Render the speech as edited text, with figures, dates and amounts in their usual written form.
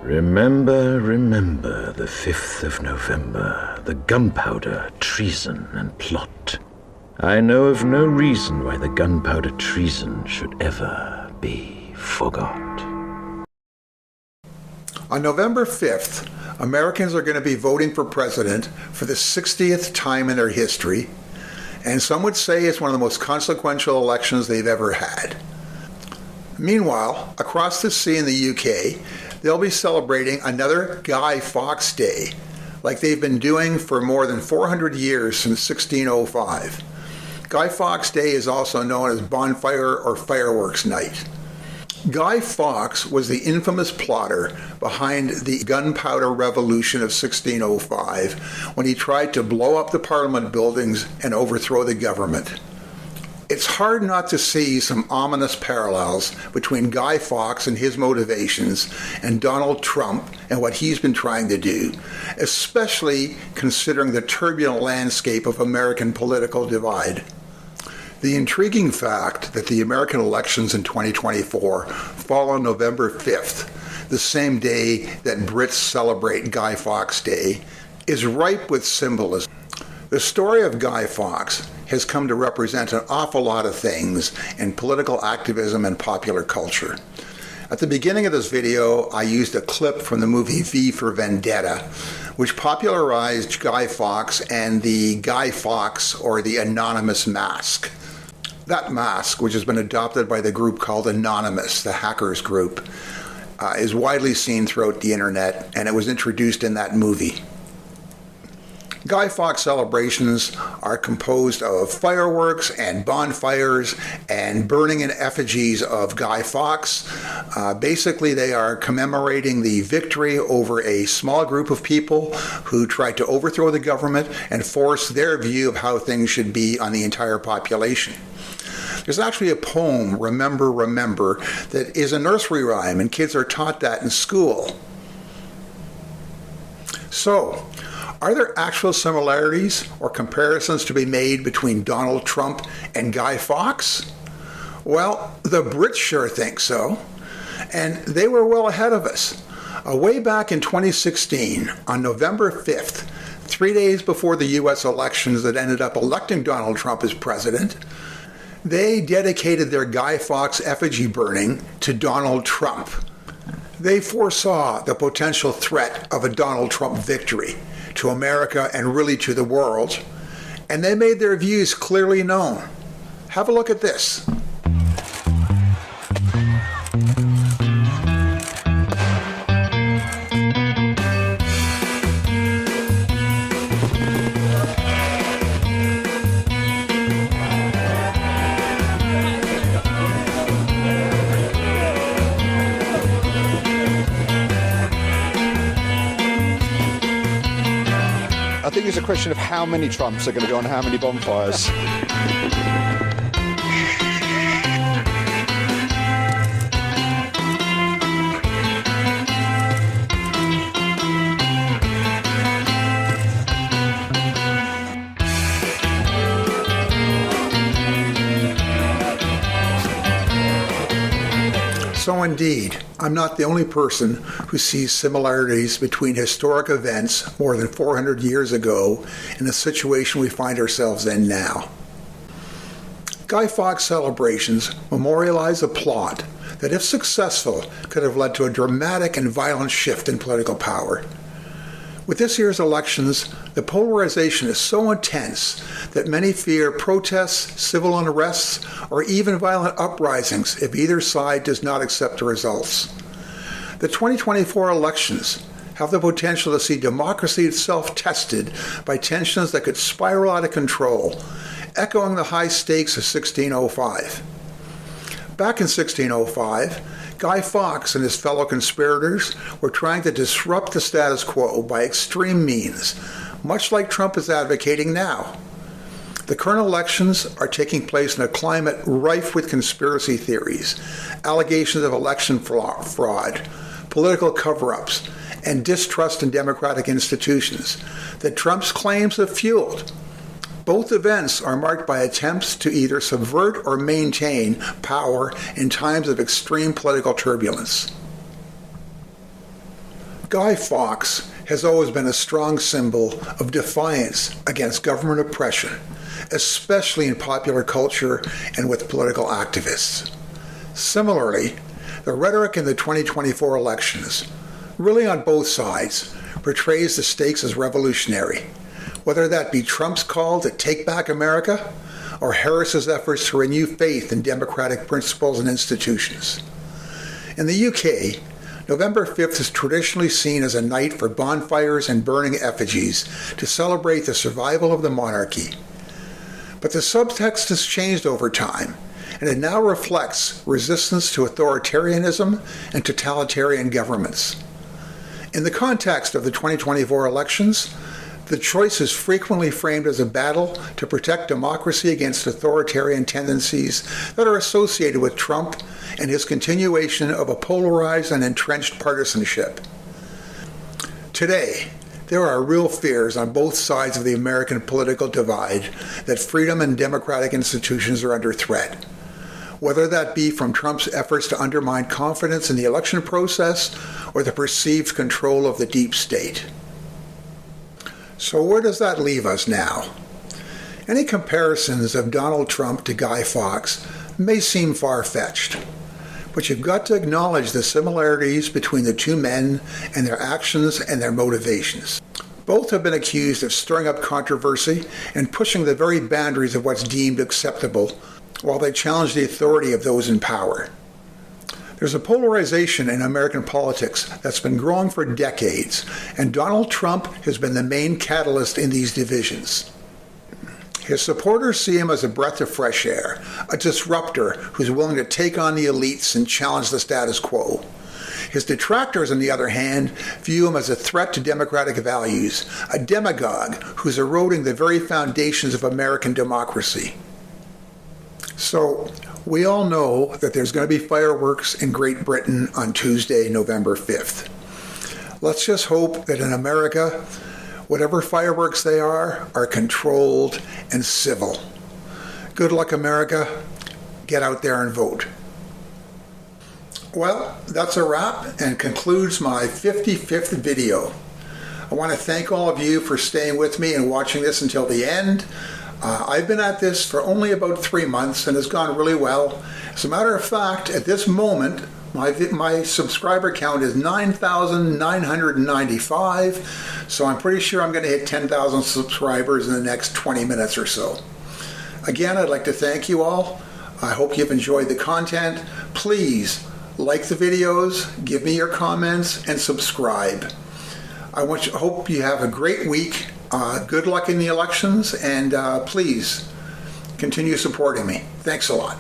Remember, remember the 5th of November, the gunpowder, treason, and plot. I know of no reason why the gunpowder treason should ever be forgot. On November 5th, Americans are going to be voting for president for the 60th time in their history, and some would say it's one of the most consequential elections they've ever had. Meanwhile, across the sea in the UK, they'll be celebrating another Guy Fawkes Day, like they've been doing for more than 400 years since 1605. Guy Fawkes Day is also known as Bonfire or Fireworks Night. Guy Fawkes was the infamous plotter behind the Gunpowder Revolution of 1605 when he tried to blow up the Parliament buildings and overthrow the government. It's hard not to see some ominous parallels between Guy Fawkes and his motivations and Donald Trump and what he's been trying to do, especially considering the turbulent landscape of American political divide. The intriguing fact that the American elections in 2024 fall on November 5th, the same day that Brits celebrate Guy Fawkes Day, is ripe with symbolism. The story of Guy Fawkes has come to represent an awful lot of things in political activism and popular culture. At the beginning of this video, I used a clip from the movie V for Vendetta, which popularized Guy Fawkes and the Guy Fawkes or the anonymous mask. That mask, which has been adopted by the group called Anonymous, the hackers group, is widely seen throughout the internet, and it was introduced in that movie. Guy Fawkes celebrations are composed of fireworks and bonfires and burning in effigies of Guy Fawkes. Basically, they are commemorating the victory over a small group of people who tried to overthrow the government and force their view of how things should be on the entire population. There's actually a poem, Remember, Remember, that is a nursery rhyme, and kids are taught that in school. So, are there actual similarities or comparisons to be made between Donald Trump and Guy Fawkes? Well, the Brits sure think so, and they were well ahead of us. Way back in 2016, on November 5th, 3 days before the US elections that ended up electing Donald Trump as president, they dedicated their Guy Fawkes effigy burning to Donald Trump. They foresaw the potential threat of a Donald Trump victory to America and really to the world, and they made their views clearly known. Have a look at this. I think it's a question of how many Trumps are going to go on how many bonfires. So indeed, I'm not the only person who sees similarities between historic events more than 400 years ago and the situation we find ourselves in now. Guy Fawkes celebrations memorialize a plot that, if successful, could have led to a dramatic and violent shift in political power. With this year's elections, the polarization is so intense that many fear protests, civil unrests, or even violent uprisings if either side does not accept the results. The 2024 elections have the potential to see democracy itself tested by tensions that could spiral out of control, echoing the high stakes of 1605. Back in 1605, Guy Fawkes and his fellow conspirators were trying to disrupt the status quo by extreme means, much like Trump is advocating now. The current elections are taking place in a climate rife with conspiracy theories, allegations of election fraud, political cover-ups, and distrust in democratic institutions that Trump's claims have fueled. Both events are marked by attempts to either subvert or maintain power in times of extreme political turbulence. Guy Fawkes has always been a strong symbol of defiance against government oppression, especially in popular culture and with political activists. Similarly, the rhetoric in the 2024 elections, really on both sides, portrays the stakes as revolutionary, whether that be Trump's call to take back America or Harris's efforts to renew faith in democratic principles and institutions. In the UK, November 5th is traditionally seen as a night for bonfires and burning effigies to celebrate the survival of the monarchy. But the subtext has changed over time, and it now reflects resistance to authoritarianism and totalitarian governments. In the context of the 2024 elections, the choice is frequently framed as a battle to protect democracy against authoritarian tendencies that are associated with Trump and his continuation of a polarized and entrenched partisanship. Today, there are real fears on both sides of the American political divide that freedom and democratic institutions are under threat, whether that be from Trump's efforts to undermine confidence in the election process or the perceived control of the deep state. So where does that leave us now? Any comparisons of Donald Trump to Guy Fawkes may seem far-fetched, but you've got to acknowledge the similarities between the two men and their actions and their motivations. Both have been accused of stirring up controversy and pushing the very boundaries of what's deemed acceptable while they challenge the authority of those in power. There's a polarization in American politics that's been growing for decades, and Donald Trump has been the main catalyst in these divisions. His supporters see him as a breath of fresh air, a disruptor who's willing to take on the elites and challenge the status quo. His detractors, on the other hand, view him as a threat to democratic values, a demagogue who's eroding the very foundations of American democracy. So, we all know that there's going to be fireworks in Great Britain on Tuesday, November 5th. Let's just hope that in America, whatever fireworks they are controlled and civil. Good luck, America. Get out there and vote. Well, that's a wrap and concludes my 55th video. I want to thank all of you for staying with me and watching this until the end. I've been at this for only about 3 months and it's gone really well. As a matter of fact, at this moment, my subscriber count is 9,995, so I'm pretty sure I'm going to hit 10,000 subscribers in the next 20 minutes or so. Again, I'd like to thank you all. I hope you've enjoyed the content. Please like the videos, give me your comments, and subscribe. I hope you have a great week. Good luck in the elections, and please continue supporting me. Thanks a lot.